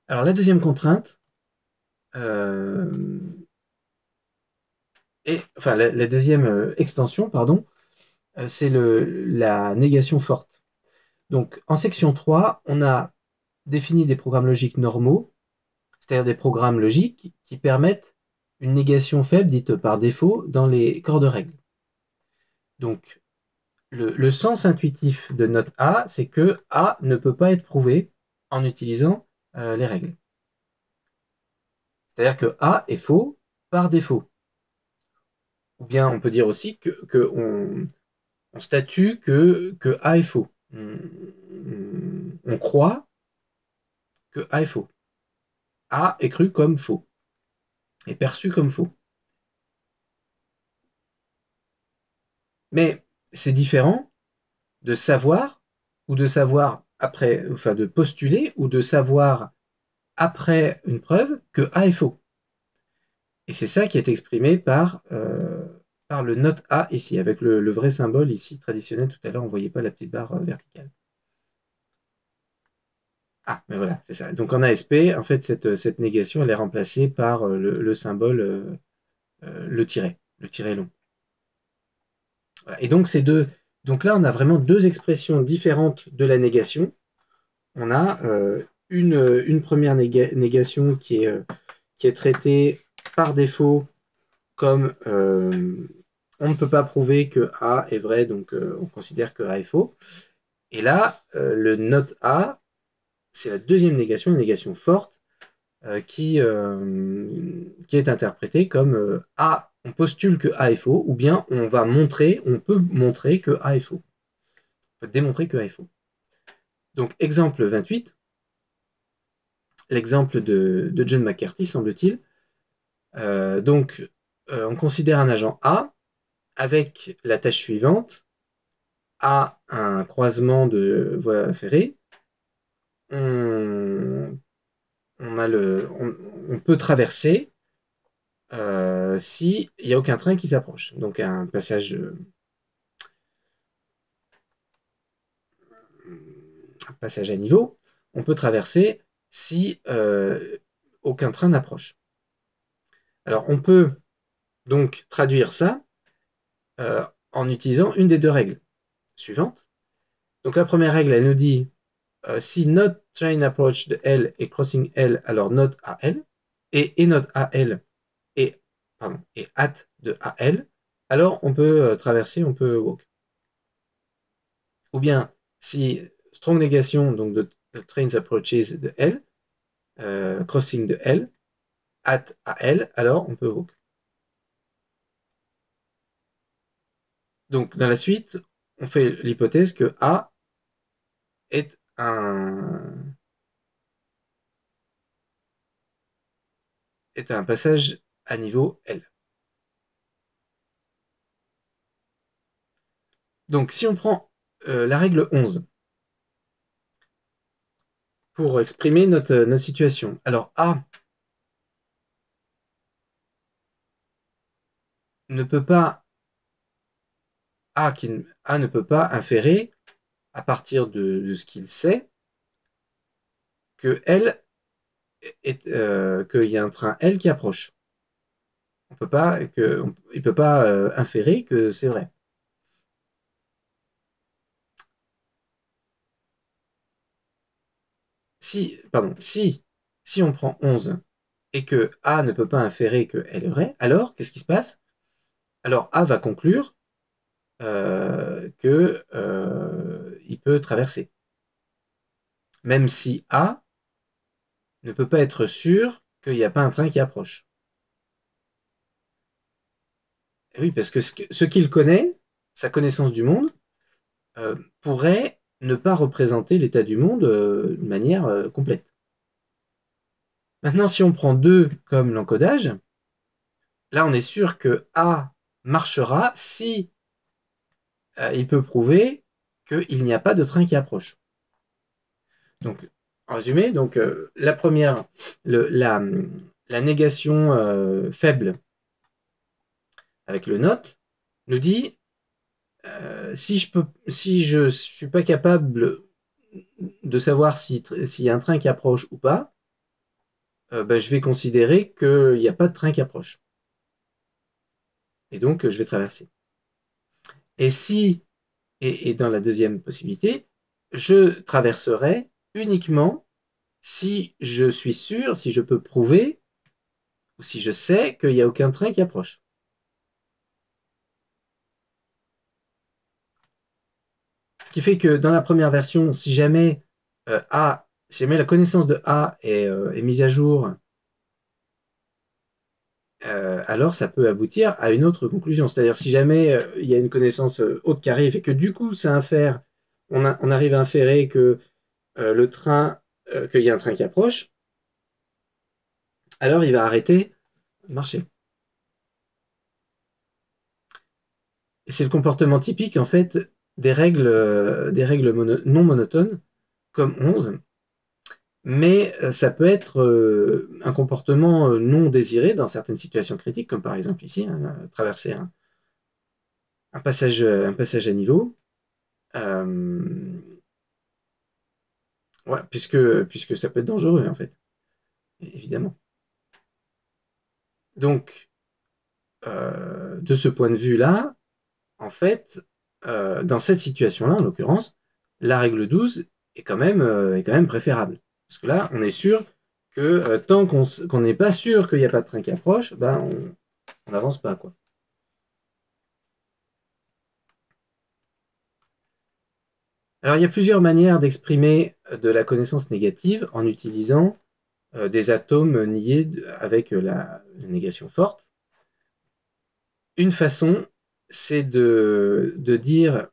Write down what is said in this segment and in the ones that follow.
Alors la deuxième contrainte, enfin la deuxième extension, pardon, c'est la négation forte. Donc en section 3, on a défini des programmes logiques normaux, c'est-à-dire des programmes logiques qui permettent une négation faible dite par défaut dans les corps de règle. Donc le sens intuitif de note A, c'est que A ne peut pas être prouvé en utilisant les règles. C'est-à-dire que A est faux par défaut. Ou bien on peut dire aussi que on statue que A est faux. On croit que A est faux. A est cru comme faux, est perçu comme faux. Mais c'est différent de savoir ou de savoir après, enfin de postuler ou de savoir après une preuve que A est faux. Et c'est ça qui est exprimé par le note A ici, avec le vrai symbole ici traditionnel. Tout à l'heure, on ne voyait pas la petite barre verticale. Ah, mais voilà, c'est ça. Donc en ASP, en fait, cette négation, elle est remplacée par le symbole, le tiret long. Voilà. Et donc, donc là, on a vraiment deux expressions différentes de la négation. On a une première négation qui est traitée par défaut comme on ne peut pas prouver que A est vrai, donc on considère que A est faux. Et là, le note A, c'est la deuxième négation, une négation forte, qui est interprétée comme A, on postule que A est faux, ou bien on peut montrer que A est faux. On peut démontrer que A est faux. Donc, exemple 28, l'exemple de John McCarthy, semble-t-il. Donc, on considère un agent A avec la tâche suivante. A un croisement de voies ferrées. On, on peut traverser s'il n'y a aucun train qui s'approche. Donc un passage à niveau, on peut traverser si aucun train n'approche. Alors on peut donc traduire ça en utilisant une des deux règles suivantes. Donc la première règle, elle nous dit si not train approach de L et crossing L, alors not AL, et not AL et, et at de AL, alors on peut traverser, on peut walk. Ou bien si strong negation, donc de trains approaches de L, crossing de L, at AL, alors on peut walk. Donc dans la suite, on fait l'hypothèse que A est un passage à niveau L. Donc si on prend la règle 11 pour exprimer notre situation, alors ne peut pas A ne peut pas inférer à partir de ce qu'il sait que L qu'il y a un train L qui approche. Il peut pas inférer que c'est vrai. Si on prend 11 et que A ne peut pas inférer que L est vrai, alors qu'est-ce qui se passe? Alors A va conclure que il peut traverser, même si A ne peut pas être sûr qu'il n'y a pas un train qui approche. Et oui, parce que ce qu'il connaît, sa connaissance du monde, pourrait ne pas représenter l'état du monde de manière complète. Maintenant, si on prend 2 comme l'encodage, là on est sûr que A marchera si il peut prouver qu'il n'y a pas de train qui approche. Donc, en résumé, donc, la première, la négation faible avec le note nous dit si je suis pas capable de savoir s'il y a un train qui approche ou pas, ben, je vais considérer qu'il n'y a pas de train qui approche. Et donc, je vais traverser. Et si, et dans la deuxième possibilité, je traverserai uniquement si je suis sûr, si je peux prouver, ou si je sais qu'il n'y a aucun train qui approche. Ce qui fait que dans la première version, si jamais si jamais la connaissance de A est mise à jour, alors ça peut aboutir à une autre conclusion. C'est-à-dire si jamais il y a une connaissance haute qui arrive et que du coup ça infère, on arrive à inférer que le train, qu'il y a un train qui approche, alors il va arrêter de marcher. Et c'est le comportement typique en fait des règles non monotones comme 11, mais ça peut être un comportement non désiré dans certaines situations critiques, comme par exemple ici, hein, traverser un passage à niveau. Euh, ouais, puisque ça peut être dangereux en fait, évidemment. Donc, de ce point de vue-là, en fait, dans cette situation-là, en l'occurrence, la règle 12 est quand même préférable. Parce que là, on est sûr que tant qu'on n'est pas sûr qu'il n'y a pas de train qui approche, ben on n'avance pas, quoi. Alors, il y a plusieurs manières d'exprimer de la connaissance négative en utilisant des atomes niés avec la négation forte. Une façon, c'est de dire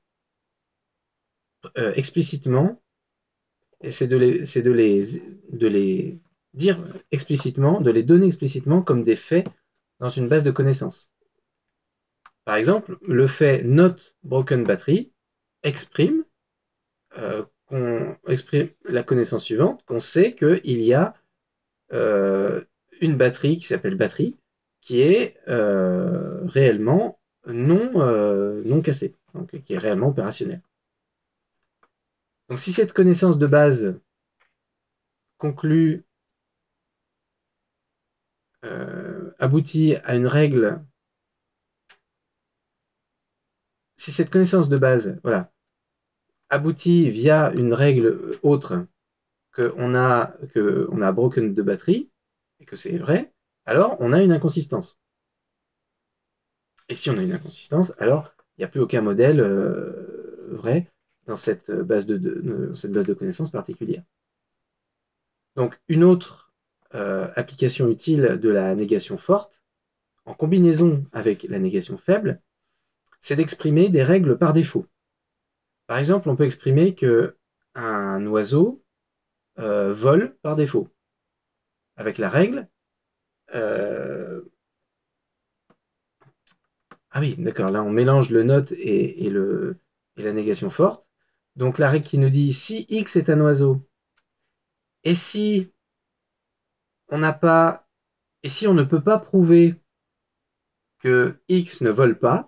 explicitement, et c'est de les dire explicitement, de les donner explicitement comme des faits dans une base de connaissances. Par exemple, le fait not broken battery exprime, qu'on exprime la connaissance suivante, qu'on sait qu'il y a euh, une batterie qui s'appelle batterie, qui est réellement non cassée, donc qui est réellement opérationnelle. Donc si cette connaissance de base conclut, aboutit à une règle, si cette connaissance de base, voilà, aboutit via une règle autre que on a broken de batterie et que c'est vrai, alors on a une inconsistance. Et si on a une inconsistance, alors il n'y a plus aucun modèle vrai dans cette base de connaissances particulière. Donc une autre application utile de la négation forte, en combinaison avec la négation faible, c'est d'exprimer des règles par défaut. Par exemple, on peut exprimer qu'un oiseau vole par défaut, avec la règle. euh, Ah oui, d'accord, là on mélange le not et la négation forte. Donc la règle qui nous dit si X est un oiseau, et si on n'a pas, et si on ne peut pas prouver que X ne vole pas,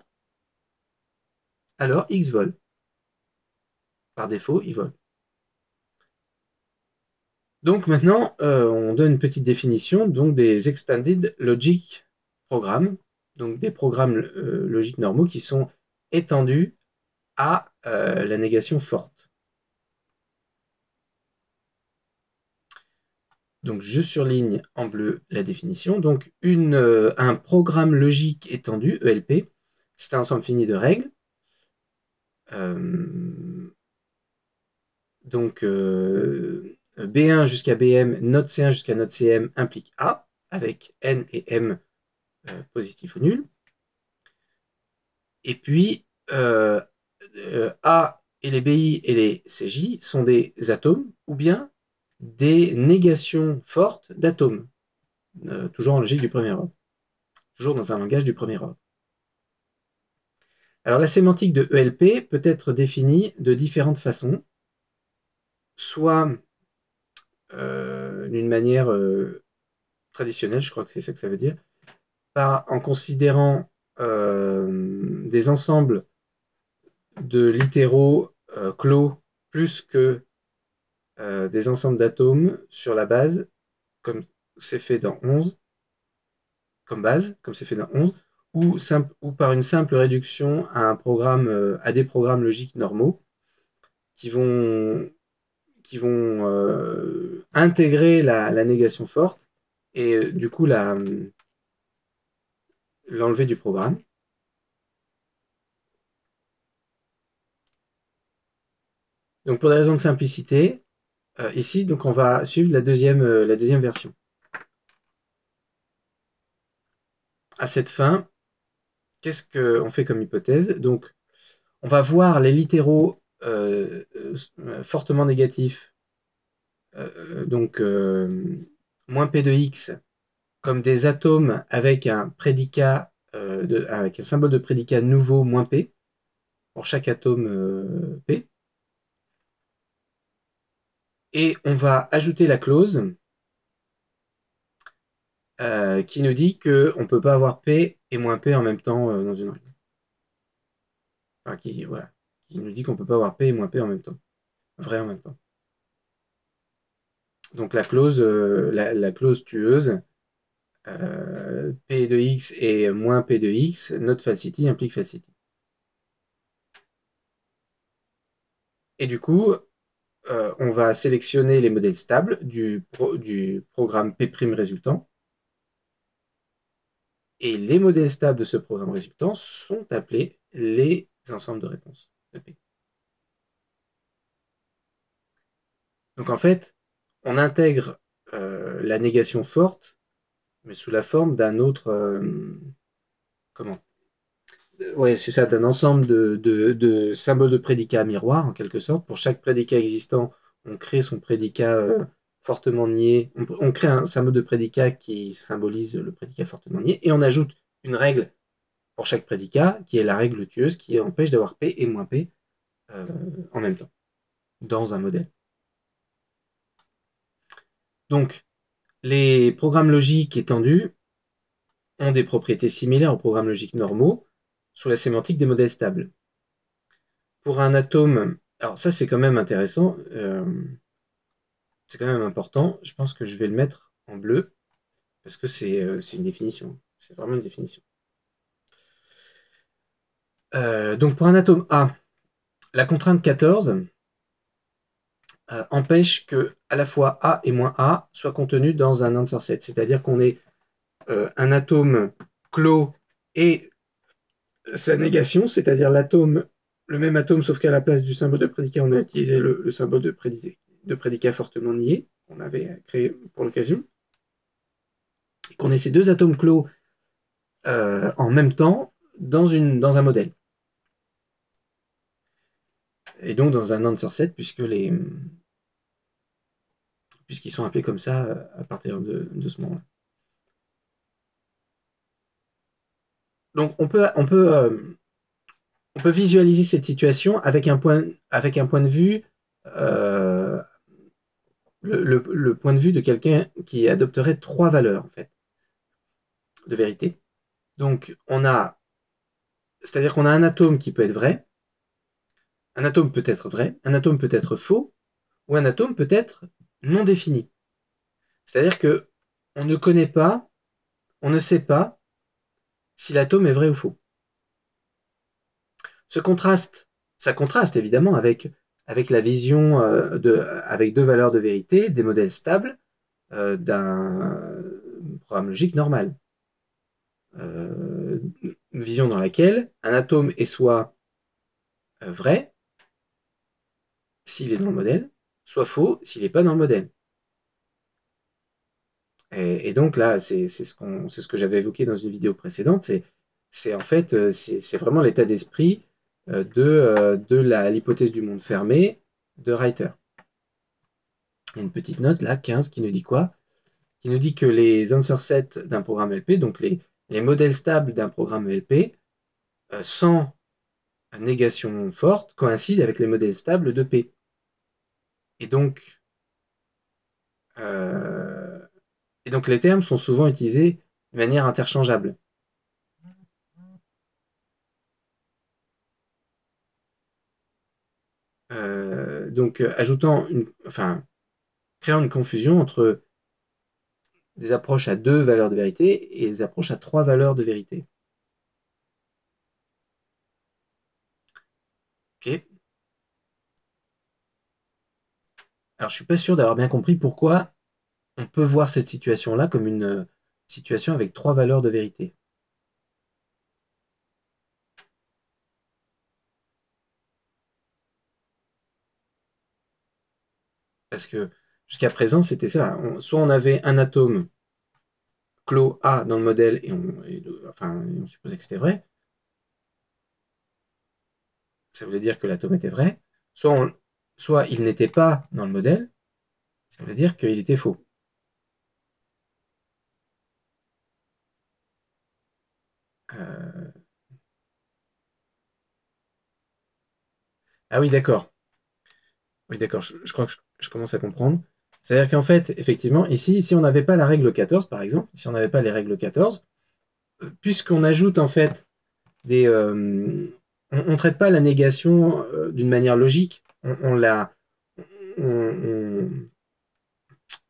alors X vole. Par défaut, il vole. Donc maintenant, on donne une petite définition donc des Extended Logic Programs, donc des programmes logiques normaux qui sont étendus à la négation forte. Donc je surligne en bleu la définition. Donc un programme logique étendu, ELP, c'est un ensemble fini de règles. Donc B1 jusqu'à BM, note C1 jusqu'à note CM implique A, avec N et M positifs ou nuls. Et puis A et les BI et les CJ sont des atomes ou bien des négations fortes d'atomes, toujours en logique du premier ordre, toujours dans un langage du premier ordre. Alors la sémantique de ELP peut être définie de différentes façons, soit d'une manière traditionnelle, je crois que c'est ça que ça veut dire, en considérant des ensembles de littéraux clos plus que des ensembles d'atomes sur la base, comme c'est fait dans 11, comme base, comme c'est fait dans 11, ou par une simple réduction à un programme, à des programmes logiques normaux qui vont, intégrer la négation forte et du coup l'enlever du programme. Donc pour des raisons de simplicité, ici, donc on va suivre la deuxième version. À cette fin, qu'est-ce qu'on fait comme hypothèse? Donc on va voir les littéraux fortement négatifs, donc moins P de X, comme des atomes avec un prédicat, avec un symbole de prédicat nouveau moins P, pour chaque atome P. Et on va ajouter la clause qui nous dit qu'on ne peut pas avoir P et moins P en même temps dans une règle. Enfin, voilà, qui nous dit qu'on ne peut pas avoir P et moins P en même temps, vrai en même temps. Donc la clause tueuse, P de X et moins P de X, not falsity implique falsity. Et du coup, on va sélectionner les modèles stables du programme P' résultant. Et les modèles stables de ce programme résultant sont appelés les ensembles de réponses de P. Donc en fait, on intègre la négation forte, mais sous la forme d'un autre, comment? Ouais, c'est ça, d'un ensemble de symboles de prédicat miroir, en quelque sorte. Pour chaque prédicat existant, on crée son prédicat fortement nié. On crée un symbole de prédicat qui symbolise le prédicat fortement nié, et on ajoute une règle pour chaque prédicat, qui est la règle tueuse, qui empêche d'avoir P et moins P euh, en même temps, dans un modèle. Donc, les programmes logiques étendus ont des propriétés similaires aux programmes logiques normaux sous la sémantique des modèles stables. Pour un atome, alors ça c'est quand même intéressant, c'est quand même important, je pense que je vais le mettre en bleu, parce que c'est une définition, c'est vraiment une définition. Donc pour un atome A, la contrainte 14 empêche que à la fois A et moins A soient contenus dans un answer set, c'est-à-dire qu'on ait un atome clos et sa négation, c'est-à-dire le même atome, sauf qu'à la place du symbole de prédicat, on a utilisé le symbole de prédicat fortement nié, qu'on avait créé pour l'occasion, qu'on ait ces deux atomes clos en même temps dans un modèle. Et donc dans un answer set, puisqu'ils sont appelés comme ça à partir de ce moment-là. Donc on peut visualiser cette situation avec un point de vue, euh, le point de vue de quelqu'un qui adopterait trois valeurs en fait de vérité. Donc c'est-à-dire qu'on a un atome qui peut être vrai, un atome peut être vrai, un atome peut être faux, ou un atome peut être non défini. C'est-à-dire que on ne connaît pas, on ne sait pas si l'atome est vrai ou faux. Ce contraste, ça contraste évidemment avec la vision avec deux valeurs de vérité, des modèles stables d'un programme logique normal. Une vision dans laquelle un atome est soit vrai s'il est dans le modèle, soit faux s'il n'est pas dans le modèle. Et donc là, c'est ce que j'avais évoqué dans une vidéo précédente, c'est en fait c'est vraiment l'état d'esprit de l'hypothèse du monde fermé de Reiter. Il y a une petite note là, 15, qui nous dit quoi? Qui nous dit que les answer sets d'un programme LP, donc les modèles stables d'un programme LP, sans négation forte, coïncident avec les modèles stables de P. Et donc, euh, et donc les termes sont souvent utilisés de manière interchangeable. Donc, créant une confusion entre des approches à 2 valeurs de vérité et des approches à 3 valeurs de vérité. Ok. Alors, je suis pas sûr d'avoir bien compris pourquoi on peut voir cette situation-là comme une situation avec 3 valeurs de vérité. Parce que jusqu'à présent, c'était ça. Soit on avait un atome clos A dans le modèle et on supposait que c'était vrai, ça voulait dire que l'atome était vrai, soit il n'était pas dans le modèle, ça voulait dire qu'il était faux. Euh, Ah oui, d'accord. Oui, d'accord, je crois que je commence à comprendre. C'est-à-dire qu'en fait, effectivement, ici, si on n'avait pas la règle 14, par exemple, si on n'avait pas les règles 14, puisqu'on ajoute en fait on ne traite pas la négation d'une manière logique.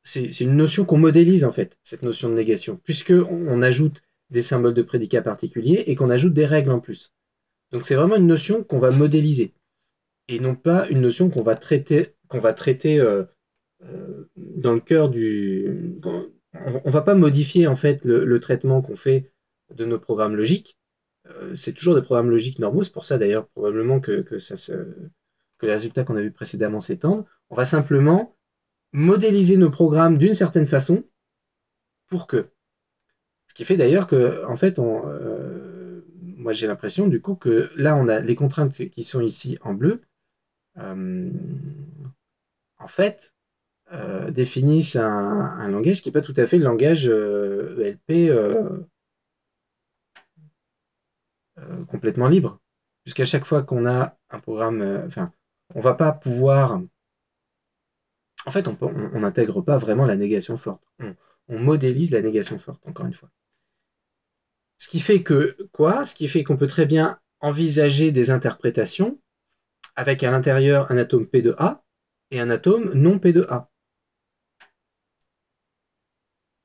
C'est une notion qu'on modélise en fait, cette notion de négation, puisqu'on ajoute des symboles de prédicat particuliers et qu'on ajoute des règles en plus. Donc c'est vraiment une notion qu'on va modéliser et non pas une notion qu'on va traiter dans le cœur du. On va pas modifier en fait le traitement qu'on fait de nos programmes logiques. C'est toujours des programmes logiques normaux. C'est pour ça d'ailleurs probablement que les résultats qu'on a vus précédemment s'étendent. On va simplement modéliser nos programmes d'une certaine façon pour que. Ce qui fait d'ailleurs que, en fait, moi j'ai l'impression du coup que là on a les contraintes qui sont ici en bleu. Euh, en fait, définissent un langage qui n'est pas tout à fait le langage ELP complètement libre. Puisqu'à chaque fois qu'on a un programme, enfin, on va pas pouvoir. En fait, on n'intègre pas vraiment la négation forte. On modélise la négation forte, encore une fois. Ce qui fait que quoi? Ce qui fait qu'on peut très bien envisager des interprétations avec à l'intérieur un atome P de A et un atome non P de A.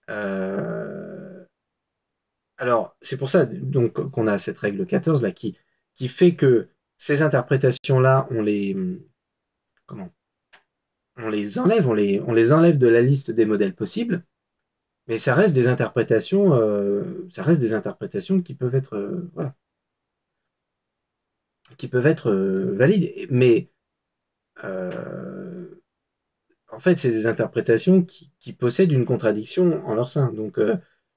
Euh, Alors, c'est pour ça donc qu'on a cette règle 14 là qui fait que ces interprétations-là, comment, on les enlève, on les enlève de la liste des modèles possibles, mais ça reste des interprétations qui peuvent être, voilà, qui peuvent être valides. Mais euh, en fait, c'est des interprétations qui possèdent une contradiction en leur sein. Donc,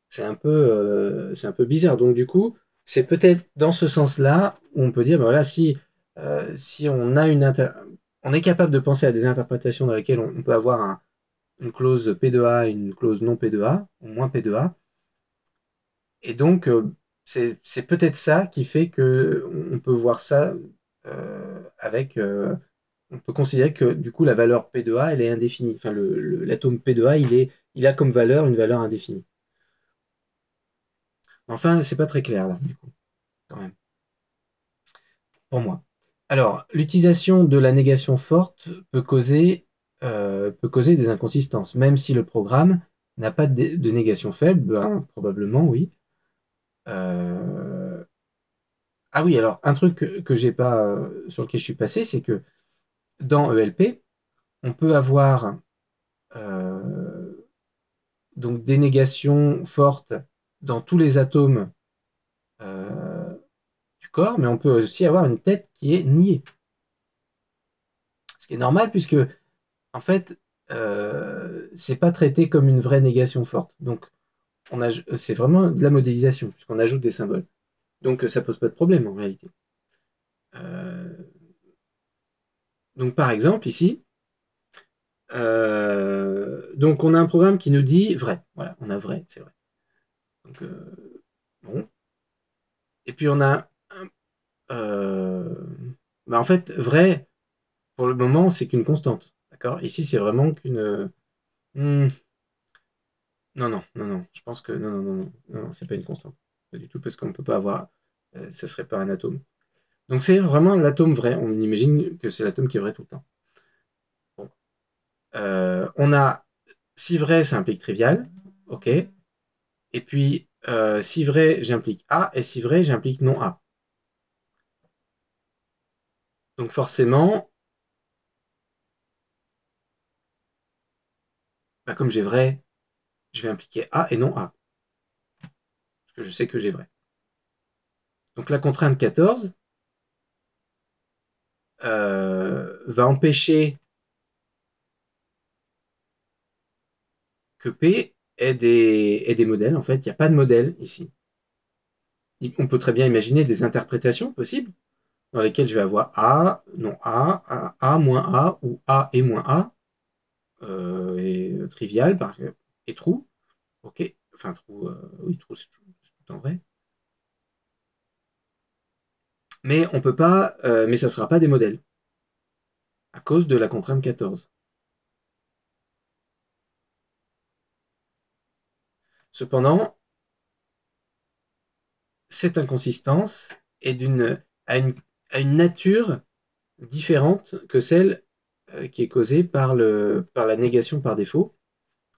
c'est un peu bizarre. Donc, du coup, c'est peut-être dans ce sens-là où on peut dire, ben voilà, si on est capable de penser à des interprétations dans lesquelles on peut avoir une clause P de A et une clause non P de A, ou moins P de A. Et donc, c'est peut-être ça qui fait que on peut voir ça avec on peut considérer que du coup la valeur P de A elle est indéfinie. Enfin, l'atome P de A il a comme valeur une valeur indéfinie. Enfin, c'est pas très clair là, du coup, quand même, pour moi. Alors, l'utilisation de la négation forte peut causer des inconsistances, même si le programme n'a pas de négation faible, ben, probablement oui. Euh, Ah oui, alors un truc que j'ai pas sur lequel je suis passé, c'est que dans ELP, on peut avoir euh, donc des négations fortes dans tous les atomes euh, du corps, mais on peut aussi avoir une tête qui est niée. Ce qui est normal puisque, en fait, c'est pas traité comme une vraie négation forte. Donc, c'est vraiment de la modélisation, puisqu'on ajoute des symboles. Donc, ça pose pas de problème en réalité. Euh, donc, par exemple, ici, donc on a un programme qui nous dit vrai. Voilà, on a vrai, c'est vrai. Donc, bon. Et puis on a euh, bah, en fait, vrai, pour le moment, c'est qu'une constante. D'accord. Ici, c'est vraiment qu'une. Hmm, non, non, non, non. Je pense que non, non, non, non, non, non, c'est pas une constante. Pas du tout, parce qu'on ne peut pas avoir. Ça serait pas un atome. Donc c'est vraiment l'atome vrai. On imagine que c'est l'atome qui est vrai tout le temps. Bon. On a si vrai, c'est un pic trivial. OK. Et puis, si vrai, j'implique A, et si vrai, j'implique non A. Donc forcément, bah, comme j'ai vrai, je vais impliquer A et non A, parce que je sais que j'ai vrai. Donc la contrainte 14 va empêcher que P ait des modèles. En fait, il n'y a pas de modèle ici. On peut très bien imaginer des interprétations possibles dans lesquelles je vais avoir A, non A moins A ou A et moins A, et trivial et true. Ok, enfin true, oui true c'est tout le temps vrai. Mais on peut pas, mais ça sera pas des modèles à cause de la contrainte 14. Cependant, cette inconsistance est à une nature différente que celle qui est causée par la négation par défaut.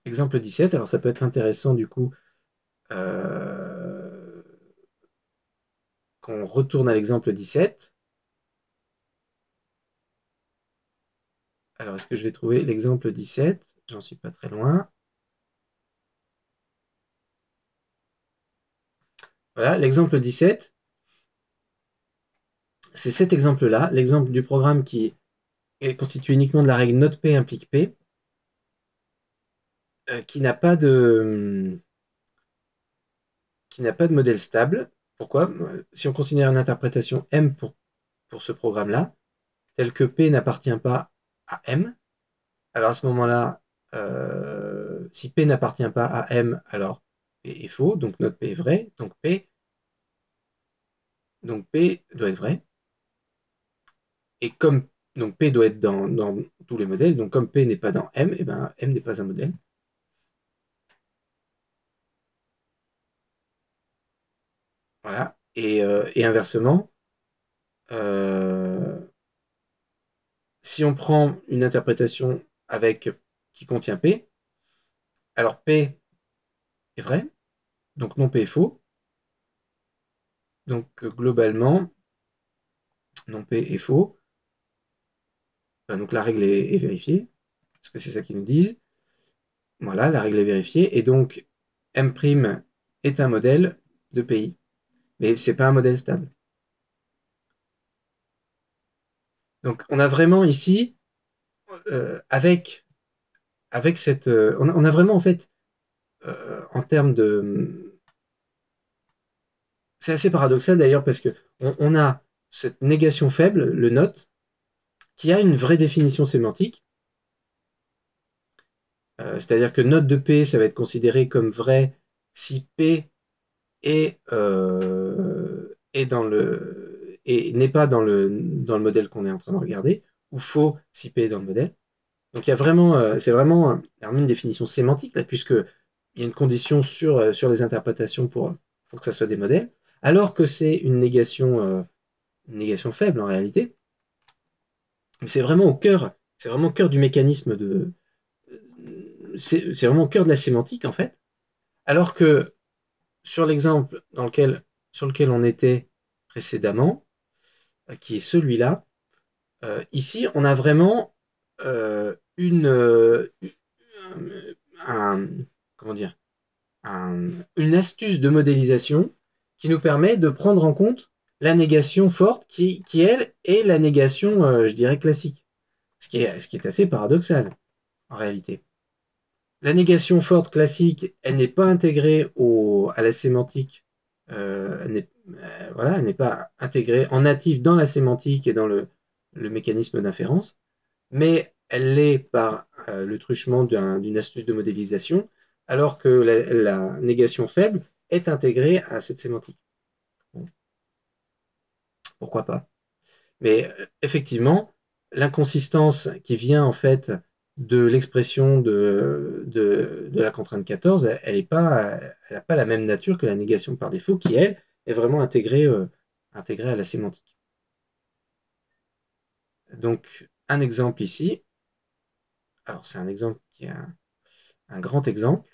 Exemple 17, alors ça peut être intéressant du coup euh, qu'on retourne à l'exemple 17. Alors est-ce que je vais trouver l'exemple 17? J'en suis pas très loin. Voilà, l'exemple 17, c'est cet exemple-là, l'exemple du programme qui est constitué uniquement de la règle note P implique P, qui n'a pas de modèle stable. Pourquoi? Si on considère une interprétation M pour ce programme-là, tel que P n'appartient pas à M, alors à ce moment-là, si P n'appartient pas à M, alors P est faux, donc notre P est vrai, donc P doit être vrai. Et comme donc P doit être dans tous les modèles, donc comme P n'est pas dans M, et ben M n'est pas un modèle. Voilà. Et inversement, euh, si on prend une interprétation avec qui contient P, alors P est vrai, donc non P est faux. Donc globalement, non P est faux. Enfin, donc la règle est vérifiée, parce que c'est ça qu'ils nous disent. Voilà, la règle est vérifiée. Et donc M' est un modèle de PI. Mais c'est pas un modèle stable. Donc on a vraiment ici, avec, avec cette... on a vraiment en fait, en termes de... C'est assez paradoxal d'ailleurs parce que on a cette négation faible, le note, qui a une vraie définition sémantique. C'est-à-dire que note de P, ça va être considéré comme vrai si P est dans le et n'est pas dans le modèle qu'on est en train de regarder, ou faux si P est dans le modèle. Donc il y a vraiment, c'est vraiment une définition sémantique là, puisque il y a une condition sur les interprétations pour que ça soit des modèles, alors que c'est une négation faible en réalité. Mais c'est vraiment au cœur du mécanisme c'est vraiment au cœur de la sémantique en fait. Alors que sur l'exemple sur lequel on était précédemment, qui est celui-là, ici on a vraiment un, comment dire, une astuce de modélisation qui nous permet de prendre en compte la négation forte qui elle, est la négation, je dirais, classique. Ce qui est assez paradoxal, en réalité. La négation forte classique, elle n'est pas intégrée à la sémantique, voilà, elle n'est pas intégrée en natif dans la sémantique et dans le mécanisme d'inférence, mais elle l'est par le truchement d'une astuce de modélisation, alors que la négation faible est intégrée à cette sémantique. Bon, pourquoi pas? Mais effectivement, l'inconsistance qui vient en fait de l'expression de la contrainte 14, elle n'a pas la même nature que la négation par défaut qui, elle, est vraiment intégrée à la sémantique. Donc, un exemple ici, alors c'est un exemple qui est un grand exemple.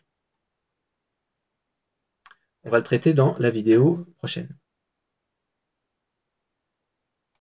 On va le traiter dans la vidéo prochaine.